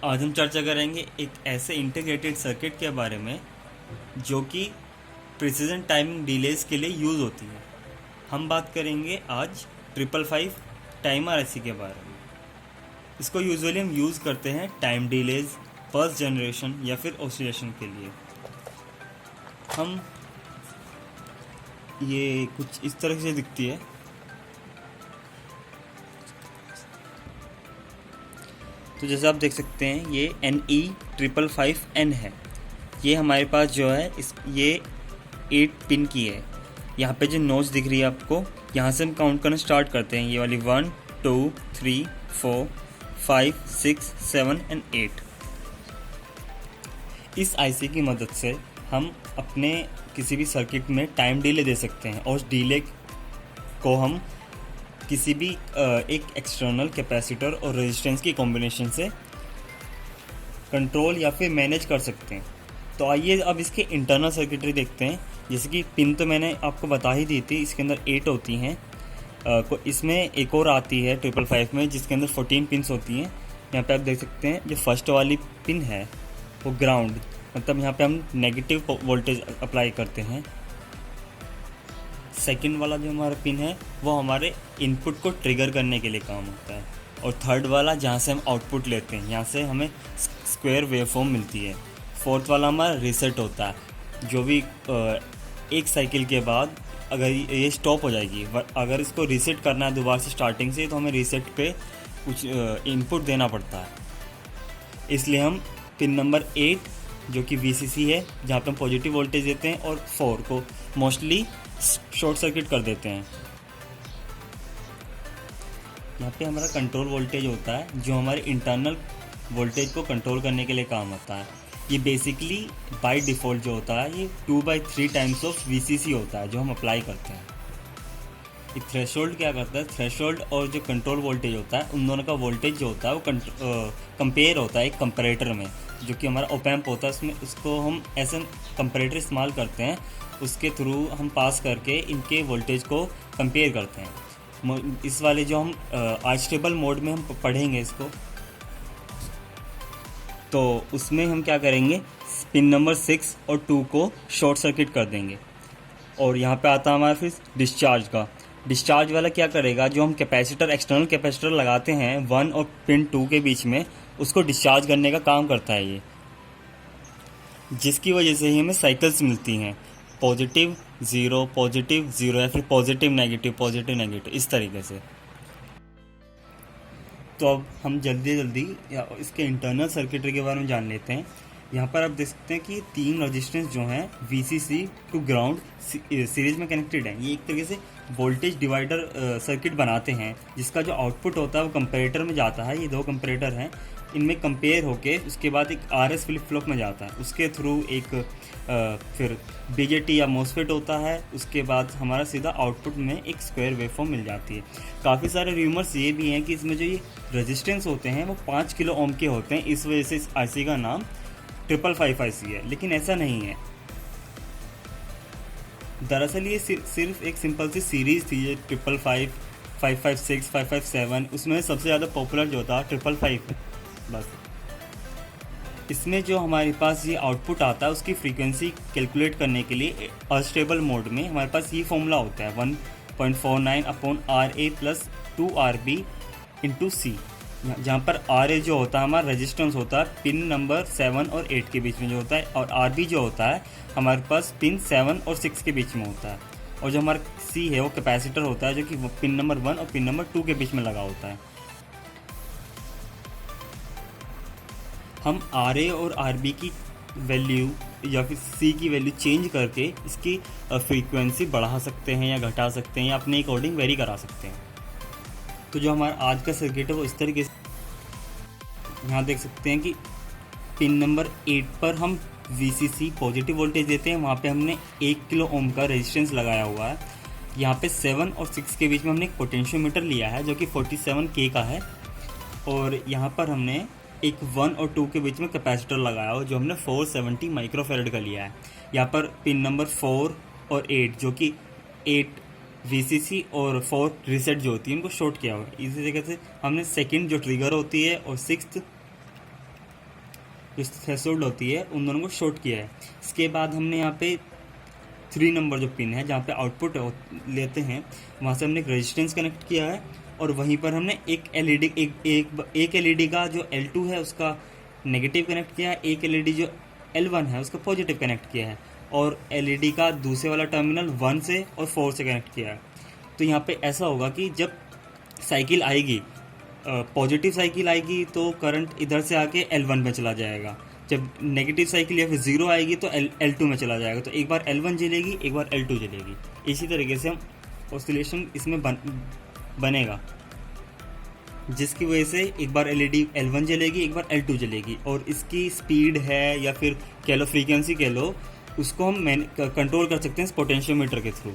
आज हम चर्चा करेंगे एक ऐसे इंटीग्रेटेड सर्किट के बारे में जो कि प्रिसीजन टाइमिंग डिलेज के लिए यूज़ होती है। हम बात करेंगे आज 555 टाइमर आईसी के बारे में। इसको यूजुअली हम यूज़ करते हैं टाइम डिलेज, पल्स जनरेशन या फिर ऑसिलेशन के लिए। हम ये कुछ इस तरह से दिखती है। तो जैसे आप देख सकते हैं ये NE555N है। ये हमारे पास जो है ये 8 पिन की है। यहाँ पे जो नोट्स दिख रही है आपको, यहाँ से हम काउंट करना स्टार्ट करते हैं। ये वाली 1 2 3 4 5 6 7 एंड 8। इस आईसी की मदद से हम अपने किसी भी सर्किट में टाइम डिले दे सकते हैं और उस डिले को हम किसी भी एक एक्सटर्नल कैपेसिटर और रेजिस्टेंस की कॉम्बिनेशन से कंट्रोल या फिर मैनेज कर सकते हैं। तो आइए अब इसके इंटरनल सर्किटरी देखते हैं। जैसे कि पिन तो मैंने आपको बता ही दी थी, इसके अंदर 8 होती हैं। इसमें एक और आती है 555 में जिसके अंदर 14 पिन्स होती हैं। यहाँ पे आप देख सकते हैं जो फर्स्ट वाली पिन है वो ग्राउंड, मतलब यहाँ पे हम नेगेटिव वोल्टेज अप्लाई करते हैं। सेकंड वाला जो हमारा पिन है वो हमारे इनपुट को ट्रिगर करने के लिए काम होता है। और थर्ड वाला जहाँ से हम आउटपुट लेते हैं, यहाँ से हमें स्क्वायर वेवफॉर्म मिलती है। फोर्थ वाला हमारा रीसेट होता है, जो भी एक साइकिल के बाद अगर ये स्टॉप हो जाएगी, अगर इसको रीसेट करना है दोबारा से स्टार्टिंग से, तो हमें रीसेट पे कुछ इनपुट देना पड़ता है। इसलिए हम पिन नंबर 8 जो कि VCC है, जहाँ पे हम पॉजिटिव वोल्टेज देते हैं, और 4 को मोस्टली शॉर्ट सर्किट कर देते हैं। यहाँ पे हमारा कंट्रोल वोल्टेज होता है जो हमारे इंटरनल वोल्टेज को कंट्रोल करने के लिए काम आता है। ये बेसिकली बाय डिफ़ॉल्ट जो होता है ये 2/3 टाइम्स ऑफ VCC होता है जो हम अप्लाई करते हैं। ये थ्रेशोल्ड क्या करता है, थ्रेशोल्ड और जो कंट्रोल वोल्टेज होता है उन दोनों का वोल्टेज जो होता है वो कंपेयर होता है एक कंपैरेटर में, जो कि हमारा ओपैम्प होता है। उसमें उसको हम ऐसे कंपैरेटर इस्तेमाल करते हैं, उसके थ्रू हम पास करके इनके वोल्टेज को कंपेयर करते हैं। इस वाले जो हम आज स्टेबल मोड में हम पढ़ेंगे इसको, तो उसमें हम क्या करेंगे, पिन नंबर 6 और 2 को शॉर्ट सर्किट कर देंगे। और यहाँ पे आता है हमारा फिर डिस्चार्ज का। डिस्चार्ज वाला क्या करेगा, जो हम कैपेसिटर एक्सटर्नल कैपेसिटर लगाते हैं 1 और पिन 2 के बीच में, उसको डिस्चार्ज करने का काम करता है ये, जिसकी वजह से ही हमें साइकिल्स मिलती हैं, पॉजिटिव ज़ीरो या फिर पॉजिटिव नेगेटिव इस तरीके से। तो अब हम जल्दी इसके इंटरनल सर्किटरी के बारे में जान लेते हैं। यहाँ पर आप देख सकते हैं कि 3 रजिस्टेंस जो हैं VCC टू ग्राउंड सीरीज में कनेक्टेड हैं। ये एक तरीके से वोल्टेज डिवाइडर सर्किट बनाते हैं, जिसका जो आउटपुट होता है वो कंपैरेटर में जाता है। ये 2 कंपैरेटर हैं, इनमें कंपेयर होके उसके बाद एक RS फ्लिप फ्लॉप में जाता है। उसके थ्रू एक फिर BJT या MOSFET होता है। उसके बाद हमारा सीधा आउटपुट में एक स्क्वायर वेवफॉर्म मिल जाती है। काफ़ी सारे र्यूमर्स ये भी हैं कि इसमें जो ये रेजिस्टेंस होते हैं वो 5 किलो ओम के होते हैं, इस वजह से इस आईसी का नाम 555 आईसी है, लेकिन ऐसा नहीं है। दरअसल ये सिर्फ एक सिंपल सी सीरीज़ थी, ये 555, 556, 557, उसमें सबसे ज़्यादा पॉपुलर जो था 555 है बस। इसमें जो हमारे पास ये आउटपुट आता है उसकी फ्रीक्वेंसी कैलकुलेट करने के लिए अनस्टेबल मोड में हमारे पास ये फॉर्मूला होता है 1.49/RA + 2RB × C, जहाँ पर RA जो होता है हमारा रेजिस्टेंस होता है पिन नंबर 7 और 8 के बीच में जो होता है, और RB जो होता है हमारे पास पिन 7 और 6 के बीच में होता है, और जो हमारा C है वो कैपेसिटर होता है जो कि पिन नंबर 1 और पिन नंबर 2 के बीच में लगा होता है। हम RA और RB की वैल्यू या फिर C की वैल्यू चेंज करके इसकी फ्रीक्वेंसी बढ़ा सकते हैं या घटा सकते हैं या अपने अकॉर्डिंग वेरी करा सकते हैं। तो जो हमारा आज का सर्किट है वो इस तरीके से, यहाँ देख सकते हैं कि पिन नंबर 8 पर हम VCC पॉजिटिव वोल्टेज देते हैं, वहाँ पे हमने 1 किलो ओम का रेजिस्टेंस लगाया हुआ है। यहाँ पे 7 और 6 के बीच में हमने एक पोटेंशियोमीटर लिया है जो कि 47K का है, और यहाँ पर हमने एक 1 और 2 के बीच में कैपेसिटर लगाया हो जो हमने 470 माइक्रोफेरेड का लिया है। यहाँ पर पिन नंबर 4 और 8 जो कि 8 VCC और 4 रीसेट जो होती है उनको शॉर्ट किया हुआ है। इसी तरीके से हमने सेकंड जो ट्रिगर होती है और 6th जो थ्रेशोल्ड होती है उन दोनों को शॉर्ट किया है। इसके बाद हमने यहाँ पे 3 नंबर जो पिन है जहाँ पे आउटपुट लेते हैं वहाँ से हमने एक रेजिस्टेंस कनेक्ट किया है, और वहीं पर हमने एक एलईडी एक एलईडी का जो L2 है उसका नेगेटिव कनेक्ट किया है, एक एलईडी जो L1 है उसका पॉजिटिव कनेक्ट किया है, और एलईडी का दूसरे वाला टर्मिनल 1 से और 4 से कनेक्ट किया है। तो यहाँ पे ऐसा होगा कि जब साइकिल आएगी, पॉजिटिव साइकिल आएगी तो करंट इधर से आके L1 में चला जाएगा, जब नेगेटिव साइकिल या फिर ज़ीरो आएगी तो L2 में चला जाएगा। तो एक बार L1 जलेगी, एक बार L2 जलेगी। इसी तरीके से हम ऑसिलेशन इसमें बनेगा, जिसकी वजह से एक बार एलईडी L1 जलेगी, एक बार L2 जलेगी, और इसकी स्पीड है या फिर कह लो फ्रीक्वेंसी कह लो, उसको हम कंट्रोल कर सकते हैं इस पोटेंशियोमीटर के थ्रू।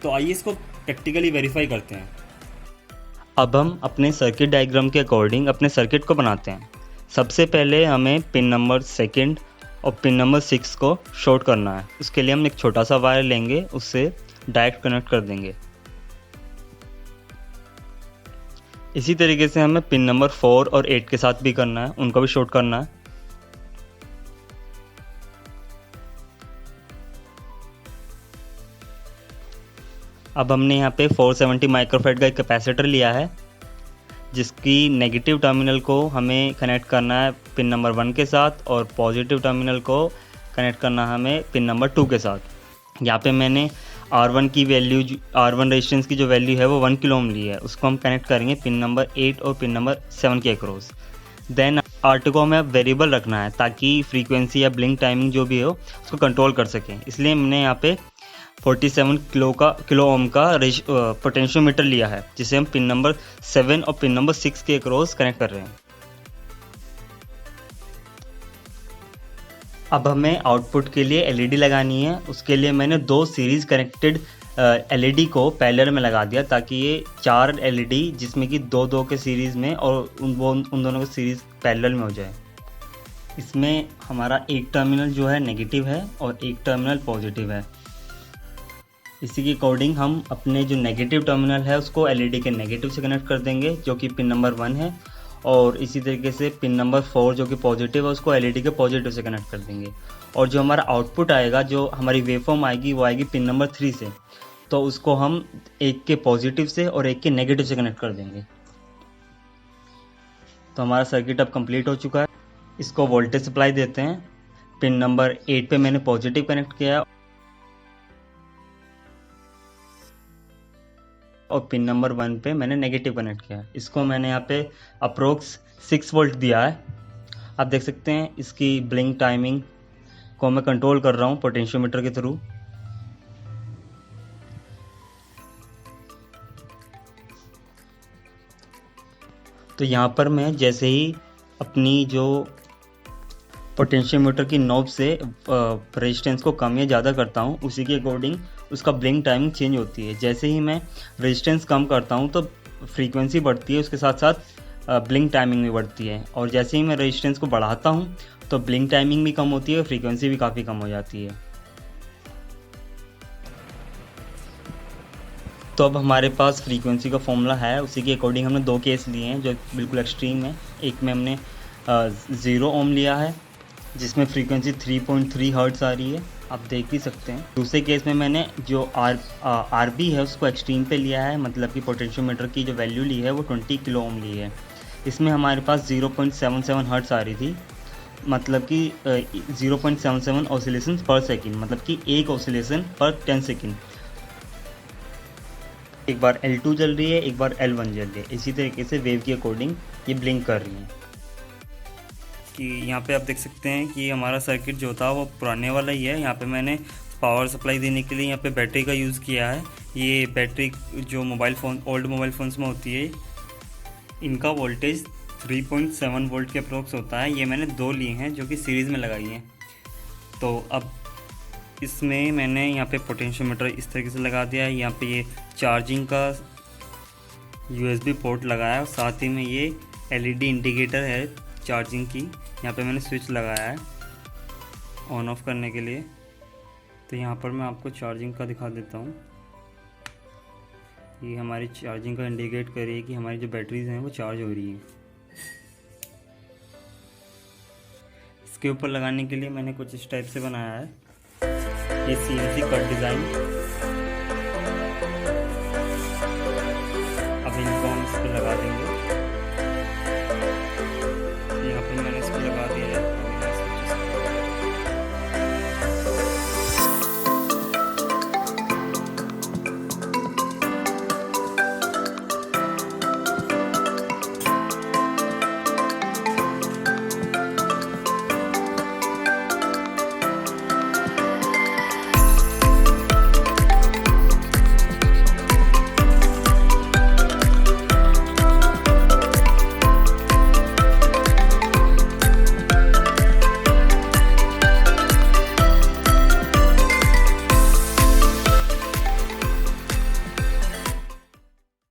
तो आइए इसको प्रैक्टिकली वेरीफाई करते हैं। अब हम अपने सर्किट डायग्राम के अकॉर्डिंग अपने सर्किट को बनाते हैं। सबसे पहले हमें पिन नंबर 2 और पिन नंबर 6 को शॉर्ट करना है। उसके लिए हम एक छोटा सा वायर लेंगे, उससे डायरेक्ट कनेक्ट कर देंगे। इसी तरीके से हमें पिन नंबर 4 और 8 के साथ भी करना है, उनको भी शॉर्ट करना है। अब हमने यहाँ पे 470 माइक्रोफैराड का एक कैपेसिटर लिया है, जिसकी नेगेटिव टर्मिनल को हमें कनेक्ट करना है पिन नंबर 1 के साथ, और पॉजिटिव टर्मिनल को कनेक्ट करना है हमें पिन नंबर 2 के साथ। यहाँ पे मैंने R1 की वैल्यू, R1 रेजिस्टेंस की जो वैल्यू है वो 1 किलो ओम ली है, उसको हम कनेक्ट करेंगे पिन नंबर 8 और पिन नंबर 7 के अक्रॉस। देन R2 को हमें वेरिएबल रखना है ताकि फ्रीक्वेंसी या ब्लिंक टाइमिंग जो भी हो उसको कंट्रोल कर सकें। इसलिए हमने यहाँ पे 47 किलो ओम का पोटेंशियोमीटर लिया है, जिसे हम पिन नंबर 7 और पिन नंबर 6 के अक्रॉस कनेक्ट कर रहे हैं। अब हमें आउटपुट के लिए एलईडी लगानी है। उसके लिए मैंने 2 सीरीज़ कनेक्टेड एलईडी को पैरेलल में लगा दिया, ताकि ये 4 एलईडी जिसमें कि 2-2 के सीरीज़ में और उन दोनों का सीरीज़ पैरेलल में हो जाए। इसमें हमारा एक टर्मिनल जो है नेगेटिव है और एक टर्मिनल पॉजिटिव है। इसी के अकॉर्डिंग हम अपने जो नेगेटिव टर्मिनल है उसको एलईडी के नेगेटिव से कनेक्ट कर देंगे, जो कि पिन नंबर 1 है, और इसी तरीके से पिन नंबर 4 जो कि पॉजिटिव है उसको एलईडी के पॉजिटिव से कनेक्ट कर देंगे। और जो हमारा आउटपुट आएगा, जो हमारी वेवफॉर्म आएगी, वो आएगी पिन नंबर 3 से, तो उसको हम एक के पॉजिटिव से और एक के नेगेटिव से कनेक्ट कर देंगे। तो हमारा सर्किट अब कंप्लीट हो चुका है। इसको वोल्टेज सप्लाई देते हैं। पिन नंबर 8 पे मैंने पॉजिटिव कनेक्ट किया और पिन नंबर 1 पे मैंने नेगेटिव कनेक्ट किया। इसको मैंने यहाँ पे अप्रोक्स 6 वोल्ट दिया है। आप देख सकते हैं इसकी ब्लिंक टाइमिंग को मैं कंट्रोल कर रहा हूँ पोटेंशियोमीटर के थ्रू। तो यहाँ पर मैं जैसे ही अपनी जो पोटेंशियोमीटर की नॉब से रेजिस्टेंस को कम या ज़्यादा करता हूँ, उसी के अकॉर्डिंग उसका ब्लिंक टाइमिंग चेंज होती है। जैसे ही मैं रेजिस्टेंस कम करता हूँ तो फ्रीक्वेंसी बढ़ती है, उसके साथ साथ ब्लिंक टाइमिंग भी बढ़ती है, और जैसे ही मैं रेजिस्टेंस को बढ़ाता हूँ तो ब्लिंक टाइमिंग भी कम होती है और फ्रीक्वेंसी भी काफ़ी कम हो जाती है। तो अब हमारे पास फ्रीक्वेंसी का फॉर्मूला है, उसी के अकॉर्डिंग हमने 2 केस लिए हैं जो बिल्कुल एक्सट्रीम है। एक में हमने 0 ओम लिया है, जिसमें फ्रीक्वेंसी 3.3 हर्ट्ज़ आ रही है, आप देख भी सकते हैं। दूसरे केस में मैंने जो आर बी है उसको एक्सट्रीम पे लिया है, मतलब कि पोटेंशियोमीटर की जो वैल्यू ली है वो 20 किलो ओम ली है। इसमें हमारे पास 0.77 हर्ट्ज़ आ रही थी, मतलब कि 0.77 ऑसिलेशन पर सेकेंड, मतलब कि एक ऑसिलेशन पर 10 सेकेंड। एक बार L2 जल रही है, एक बार L1 जल रही है। इसी तरीके से वेव के अकॉर्डिंग ये ब्लिंक कर रही है। कि यहाँ पे आप देख सकते हैं कि हमारा सर्किट जो था वो पुराने वाला ही है। यहाँ पे मैंने पावर सप्लाई देने के लिए यहाँ पे बैटरी का यूज़ किया है। ये बैटरी जो ओल्ड मोबाइल फ़ोन्स में होती है, इनका वोल्टेज 3.7 वोल्ट के अप्रोक्स होता है। ये मैंने 2 लिए हैं जो कि सीरीज़ में लगाई हैं। तो अब इसमें मैंने यहाँ पे पोटेंशियोमीटर इस तरीके से लगा दिया है। यहाँ पे ये चार्जिंग का USB पोर्ट लगाया है, और साथ ही में ये LED इंडिकेटर है चार्जिंग की। यहाँ पे मैंने स्विच लगाया है ऑन ऑफ करने के लिए। तो यहाँ पर मैं आपको चार्जिंग का दिखा देता हूँ। ये हमारी चार्जिंग का इंडिकेट कर रही है कि हमारी जो बैटरीज़ हैं वो चार्ज हो रही हैं। इसके ऊपर लगाने के लिए मैंने कुछ इस टाइप से बनाया है। ये CNC कट डिज़ाइन